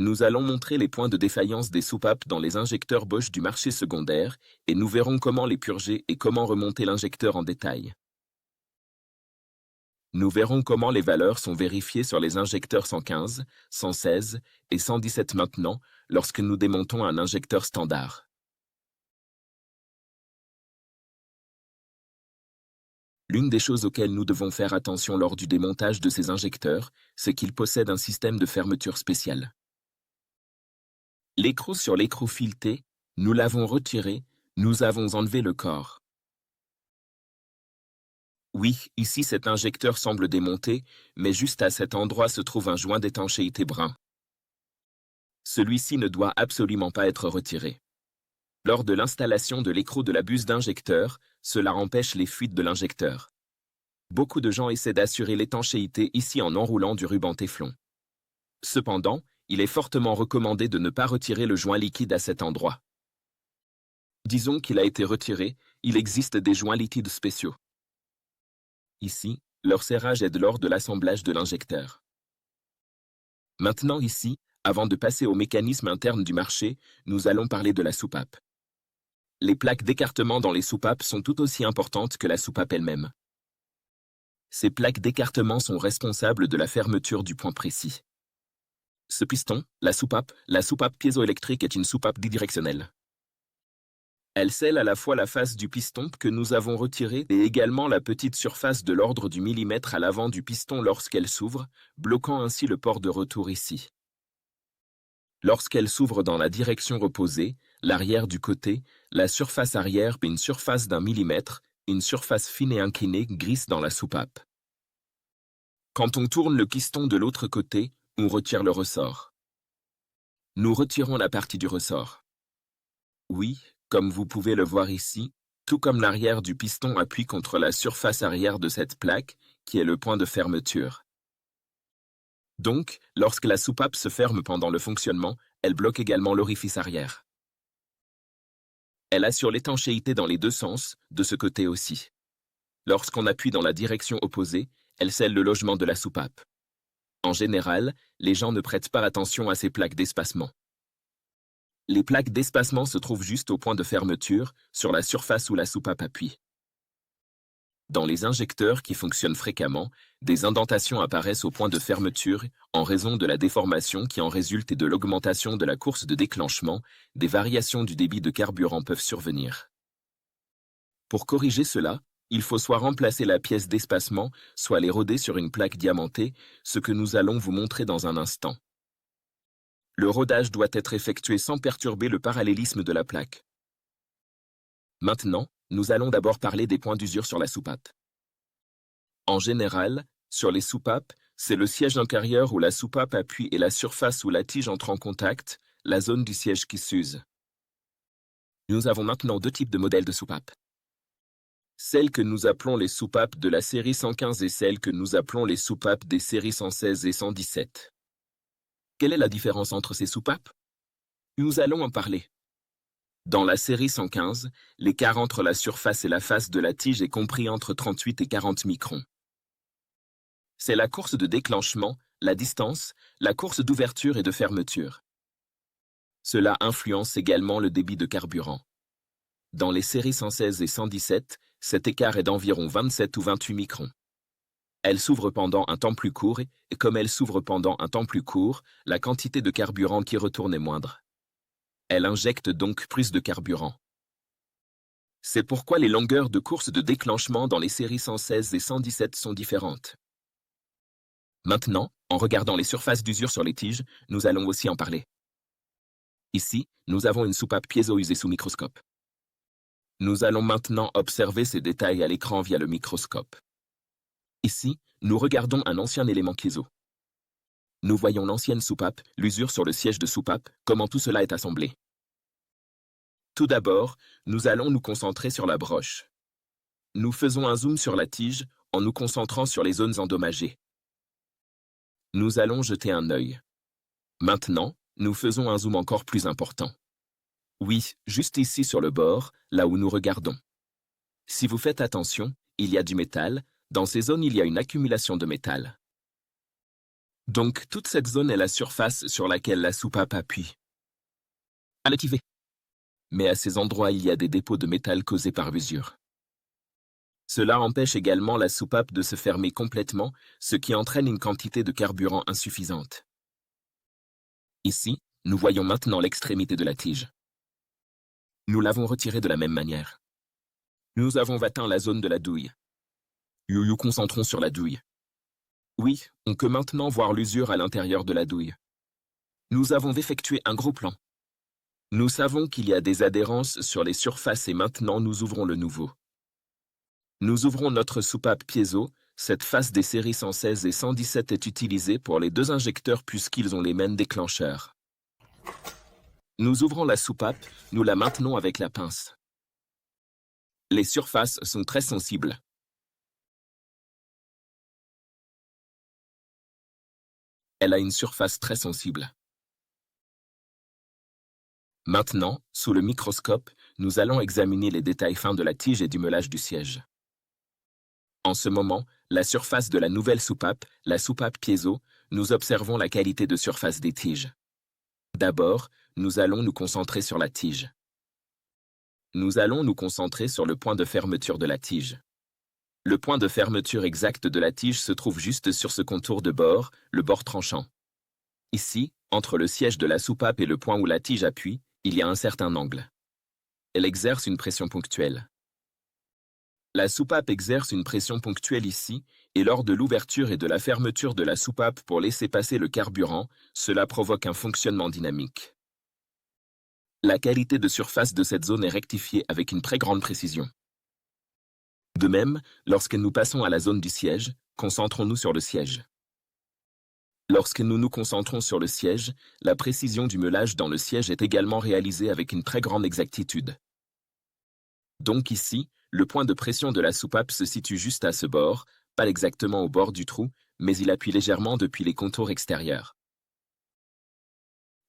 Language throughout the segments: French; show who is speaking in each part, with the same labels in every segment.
Speaker 1: Nous allons montrer les points de défaillance des soupapes dans les injecteurs Bosch du marché secondaire et nous verrons comment les purger et comment remonter l'injecteur en détail. Nous verrons comment les valeurs sont vérifiées sur les injecteurs 115, 116 et 117 maintenant lorsque nous démontons un injecteur standard. L'une des choses auxquelles nous devons faire attention lors du démontage de ces injecteurs, c'est qu'ils possèdent un système de fermeture spécial. L'écrou sur l'écrou fileté, nous l'avons retiré, nous avons enlevé le corps. Oui, ici cet injecteur semble démonté, mais juste à cet endroit se trouve un joint d'étanchéité brun. Celui-ci ne doit absolument pas être retiré. Lors de l'installation de l'écrou de la buse d'injecteur, cela empêche les fuites de l'injecteur. Beaucoup de gens essaient d'assurer l'étanchéité ici en enroulant du ruban téflon. Cependant, il est fortement recommandé de ne pas retirer le joint liquide à cet endroit. Disons qu'il a été retiré, il existe des joints liquides spéciaux. Ici, leur serrage aide lors de l'assemblage de l'injecteur. Maintenant ici, avant de passer au mécanisme interne du marché, nous allons parler de la soupape. Les plaques d'écartement dans les soupapes sont tout aussi importantes que la soupape elle-même. Ces plaques d'écartement sont responsables de la fermeture du point précis. Ce piston, la soupape piézoélectrique est une soupape bidirectionnelle. Elle scelle à la fois la face du piston que nous avons retiré et également la petite surface de l'ordre du millimètre à l'avant du piston lorsqu'elle s'ouvre, bloquant ainsi le port de retour ici. Lorsqu'elle s'ouvre dans la direction opposée, l'arrière du côté, la surface arrière une surface d'1 millimètre, une surface fine et inclinée glisse dans la soupape. Quand on tourne le piston de l'autre côté, on retire le ressort. Nous retirons la partie du ressort. Oui, comme vous pouvez le voir ici, tout comme l'arrière du piston appuie contre la surface arrière de cette plaque, qui est le point de fermeture. Donc, lorsque la soupape se ferme pendant le fonctionnement, elle bloque également l'orifice arrière. Elle assure l'étanchéité dans les deux sens, de ce côté aussi. Lorsqu'on appuie dans la direction opposée, elle scelle le logement de la soupape. En général, les gens ne prêtent pas attention à ces plaques d'espacement. Les plaques d'espacement se trouvent juste au point de fermeture, sur la surface où la soupape appuie. Dans les injecteurs qui fonctionnent fréquemment, des indentations apparaissent au point de fermeture en raison de la déformation qui en résulte et de l'augmentation de la course de déclenchement, des variations du débit de carburant peuvent survenir. Pour corriger cela, il faut soit remplacer la pièce d'espacement, soit les roder sur une plaque diamantée, ce que nous allons vous montrer dans un instant. Le rodage doit être effectué sans perturber le parallélisme de la plaque. Maintenant, nous allons d'abord parler des points d'usure sur la soupape. En général, sur les soupapes, c'est le siège intérieur où la soupape appuie et la surface où la tige entre en contact, la zone du siège qui s'use. Nous avons maintenant deux types de modèles de soupapes. Celles que nous appelons les soupapes de la série 115 et celles que nous appelons les soupapes des séries 116 et 117. Quelle est la différence entre ces soupapes? Nous allons en parler. Dans la série 115, l'écart entre la surface et la face de la tige est compris entre 38 et 40 microns. C'est la course de déclenchement, la distance, la course d'ouverture et de fermeture. Cela influence également le débit de carburant. Dans les séries 116 et 117, cet écart est d'environ 27 ou 28 microns. Elle s'ouvre pendant un temps plus court et comme elle s'ouvre pendant un temps plus court, la quantité de carburant qui retourne est moindre. Elle injecte donc plus de carburant. C'est pourquoi les longueurs de course de déclenchement dans les séries 116 et 117 sont différentes. Maintenant, en regardant les surfaces d'usure sur les tiges, nous allons aussi en parler. Ici, nous avons une soupape piézo usée sous microscope. Nous allons maintenant observer ces détails à l'écran via le microscope. Ici, nous regardons un ancien élément piézo. Nous voyons l'ancienne soupape, l'usure sur le siège de soupape, comment tout cela est assemblé. Tout d'abord, nous allons nous concentrer sur la broche. Nous faisons un zoom sur la tige en nous concentrant sur les zones endommagées. Nous allons jeter un œil. Maintenant, nous faisons un zoom encore plus important. Oui, juste ici sur le bord, là où nous regardons. Si vous faites attention, il y a du métal. Dans ces zones, il y a une accumulation de métal. Donc, toute cette zone est la surface sur laquelle la soupape appuie. À l'activer. Mais à ces endroits, il y a des dépôts de métal causés par l'usure. Cela empêche également la soupape de se fermer complètement, ce qui entraîne une quantité de carburant insuffisante. Ici, nous voyons maintenant l'extrémité de la tige. Nous l'avons retirée de la même manière. Nous avons atteint la zone de la douille. Nous nous concentrons sur la douille. Oui, on peut maintenant voir l'usure à l'intérieur de la douille. Nous avons effectué un gros plan. Nous savons qu'il y a des adhérences sur les surfaces et maintenant nous ouvrons le nouveau. Nous ouvrons notre soupape piezo. Cette face des séries 116 et 117 est utilisée pour les deux injecteurs puisqu'ils ont les mêmes déclencheurs. Nous ouvrons la soupape, nous la maintenons avec la pince. Les surfaces sont très sensibles. Elle a une surface très sensible. Maintenant, sous le microscope, nous allons examiner les détails fins de la tige et du meulage du siège. En ce moment, la surface de la nouvelle soupape, la soupape piezo, nous observons la qualité de surface des tiges. D'abord, nous allons nous concentrer sur la tige. Nous allons nous concentrer sur le point de fermeture de la tige. Le point de fermeture exact de la tige se trouve juste sur ce contour de bord, le bord tranchant. Ici, entre le siège de la soupape et le point où la tige appuie, il y a un certain angle. Elle exerce une pression ponctuelle. La soupape exerce une pression ponctuelle ici, et lors de l'ouverture et de la fermeture de la soupape pour laisser passer le carburant, cela provoque un fonctionnement dynamique. La qualité de surface de cette zone est rectifiée avec une très grande précision. De même, lorsque nous passons à la zone du siège, concentrons-nous sur le siège. Lorsque nous nous concentrons sur le siège, la précision du meulage dans le siège est également réalisée avec une très grande exactitude. Donc ici, le point de pression de la soupape se situe juste à ce bord, pas exactement au bord du trou, mais il appuie légèrement depuis les contours extérieurs.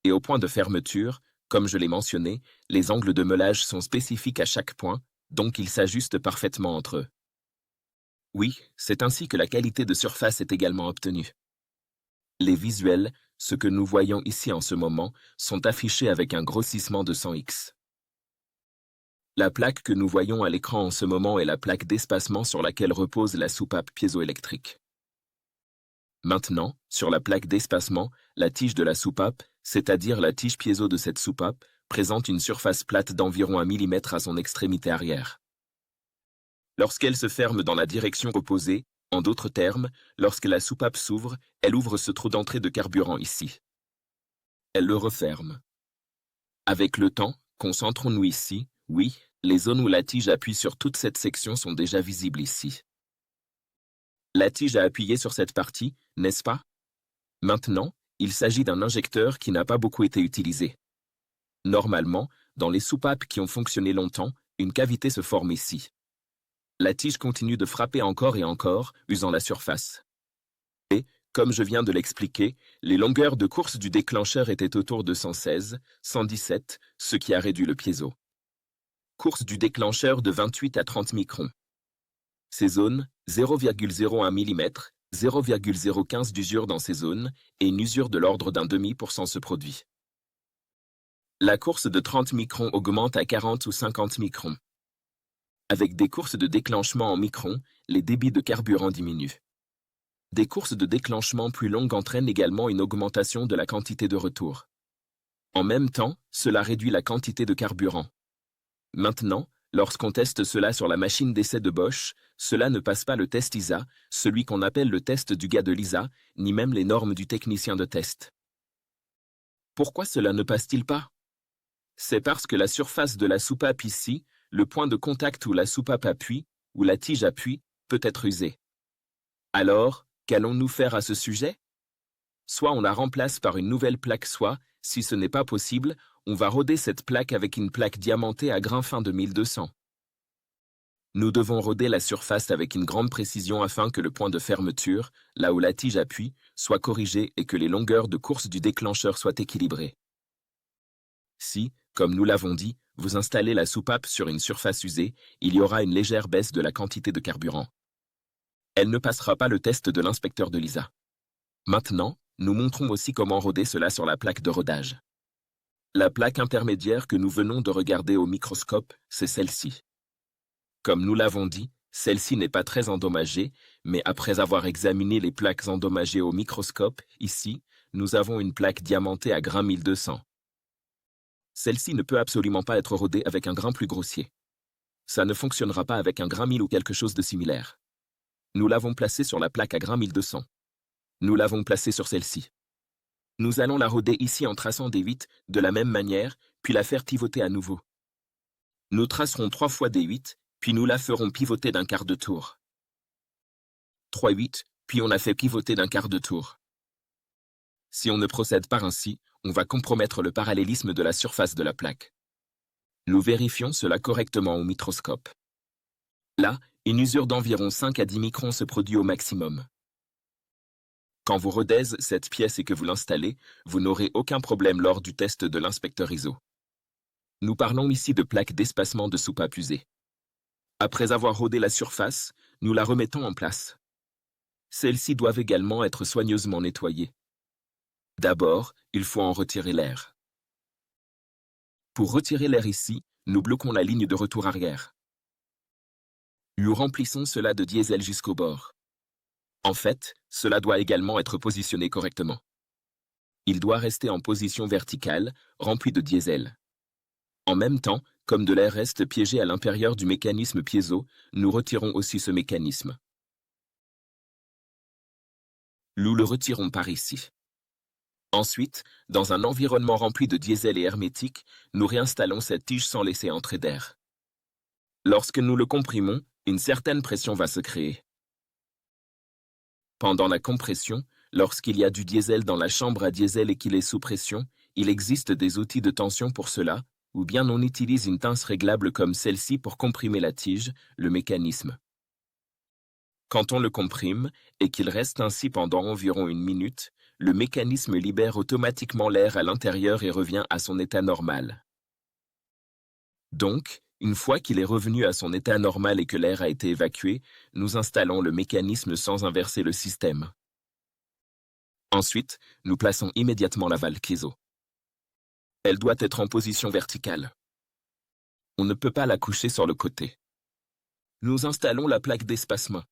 Speaker 1: Et au point de fermeture, comme je l'ai mentionné, les angles de meulage sont spécifiques à chaque point, donc ils s'ajustent parfaitement entre eux. Oui, c'est ainsi que la qualité de surface est également obtenue. Les visuels, ce que nous voyons ici en ce moment, sont affichés avec un grossissement de 100x. La plaque que nous voyons à l'écran en ce moment est la plaque d'espacement sur laquelle repose la soupape piézoélectrique. Maintenant, sur la plaque d'espacement, la tige de la soupape, c'est-à-dire la tige piézo de cette soupape, présente une surface plate d'environ 1 mm à son extrémité arrière. Lorsqu'elle se ferme dans la direction opposée, en d'autres termes, lorsque la soupape s'ouvre, elle ouvre ce trou d'entrée de carburant ici. Elle le referme. Avec le temps, concentrons-nous ici, oui, les zones où la tige appuie sur toute cette section sont déjà visibles ici. La tige a appuyé sur cette partie, n'est-ce pas? Maintenant, il s'agit d'un injecteur qui n'a pas beaucoup été utilisé. Normalement, dans les soupapes qui ont fonctionné longtemps, une cavité se forme ici. La tige continue de frapper encore et encore, usant la surface. Et, comme je viens de l'expliquer, les longueurs de course du déclencheur étaient autour de 116, 117, ce qui a réduit le piezo. Course du déclencheur de 28 à 30 microns. Ces zones, 0,01 mm, 0,015 d'usure dans ces zones, et une usure de l'ordre d'un demi% se produit. La course de 30 microns augmente à 40 ou 50 microns. Avec des courses de déclenchement en microns, les débits de carburant diminuent. Des courses de déclenchement plus longues entraînent également une augmentation de la quantité de retour. En même temps, cela réduit la quantité de carburant. Maintenant, lorsqu'on teste cela sur la machine d'essai de Bosch, cela ne passe pas le test ISA, celui qu'on appelle le test du gars de l'ISA, ni même les normes du technicien de test. Pourquoi cela ne passe-t-il pas? C'est parce que la surface de la soupape ici, le point de contact où la soupape appuie, où la tige appuie, peut être usé. Alors, qu'allons-nous faire à ce sujet? Soit on la remplace par une nouvelle plaque, soit, si ce n'est pas possible, on va roder cette plaque avec une plaque diamantée à grain fin de 1200. Nous devons roder la surface avec une grande précision afin que le point de fermeture, là où la tige appuie, soit corrigé et que les longueurs de course du déclencheur soient équilibrées. Si, comme nous l'avons dit, vous installez la soupape sur une surface usée, il y aura une légère baisse de la quantité de carburant. Elle ne passera pas le test de l'inspecteur de l'ISA. Maintenant, nous montrons aussi comment roder cela sur la plaque de rodage. La plaque intermédiaire que nous venons de regarder au microscope, c'est celle-ci. Comme nous l'avons dit, celle-ci n'est pas très endommagée, mais après avoir examiné les plaques endommagées au microscope, ici, nous avons une plaque diamantée à grain 1200. Celle-ci ne peut absolument pas être rodée avec un grain plus grossier. Ça ne fonctionnera pas avec un grain 1000 ou quelque chose de similaire. Nous l'avons placée sur la plaque à grain 1200. Nous l'avons placée sur celle-ci. Nous allons la roder ici en traçant des 8 de la même manière, puis la faire pivoter à nouveau. Nous tracerons 3 fois des 8, puis nous la ferons pivoter d'un quart de tour. 3 8, puis on la fait pivoter d'un quart de tour. Si on ne procède pas ainsi, on va compromettre le parallélisme de la surface de la plaque. Nous vérifions cela correctement au microscope. Là, une usure d'environ 5 à 10 microns se produit au maximum. Quand vous rodez cette pièce et que vous l'installez, vous n'aurez aucun problème lors du test de l'inspecteur ISO. Nous parlons ici de plaques d'espacement de soupape usée. Après avoir rodé la surface, nous la remettons en place. Celles-ci doivent également être soigneusement nettoyées. D'abord, il faut en retirer l'air. Pour retirer l'air ici, nous bloquons la ligne de retour arrière. Nous remplissons cela de diesel jusqu'au bord. En fait, cela doit également être positionné correctement. Il doit rester en position verticale, rempli de diesel. En même temps, comme de l'air reste piégé à l'intérieur du mécanisme piezo, nous retirons aussi ce mécanisme. Nous le retirons par ici. Ensuite, dans un environnement rempli de diesel et hermétique, nous réinstallons cette tige sans laisser entrer d'air. Lorsque nous le comprimons, une certaine pression va se créer. Pendant la compression, lorsqu'il y a du diesel dans la chambre à diesel et qu'il est sous pression, il existe des outils de tension pour cela, ou bien on utilise une pince réglable comme celle-ci pour comprimer la tige, le mécanisme. Quand on le comprime, et qu'il reste ainsi pendant environ 1 minute, le mécanisme libère automatiquement l'air à l'intérieur et revient à son état normal. Donc, une fois qu'il est revenu à son état normal et que l'air a été évacué, nous installons le mécanisme sans inverser le système. Ensuite, nous plaçons immédiatement la valve piezo. Elle doit être en position verticale. On ne peut pas la coucher sur le côté. Nous installons la plaque d'espacement.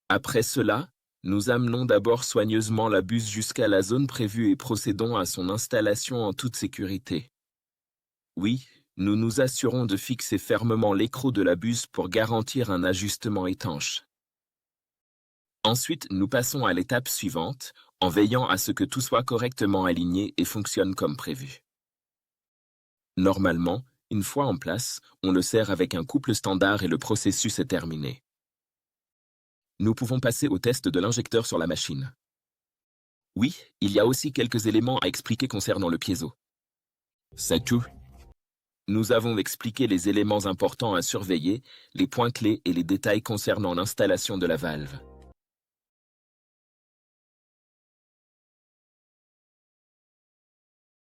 Speaker 1: Après cela, nous amenons d'abord soigneusement la buse jusqu'à la zone prévue et procédons à son installation en toute sécurité. Oui, nous nous assurons de fixer fermement l'écrou de la buse pour garantir un ajustement étanche. Ensuite, nous passons à l'étape suivante, en veillant à ce que tout soit correctement aligné et fonctionne comme prévu. Normalement, une fois en place, on le serre avec un couple standard et le processus est terminé. Nous pouvons passer au test de l'injecteur sur la machine. Oui, il y a aussi quelques éléments à expliquer concernant le piezo. C'est tout. Nous avons expliqué les éléments importants à surveiller, les points clés et les détails concernant l'installation de la valve.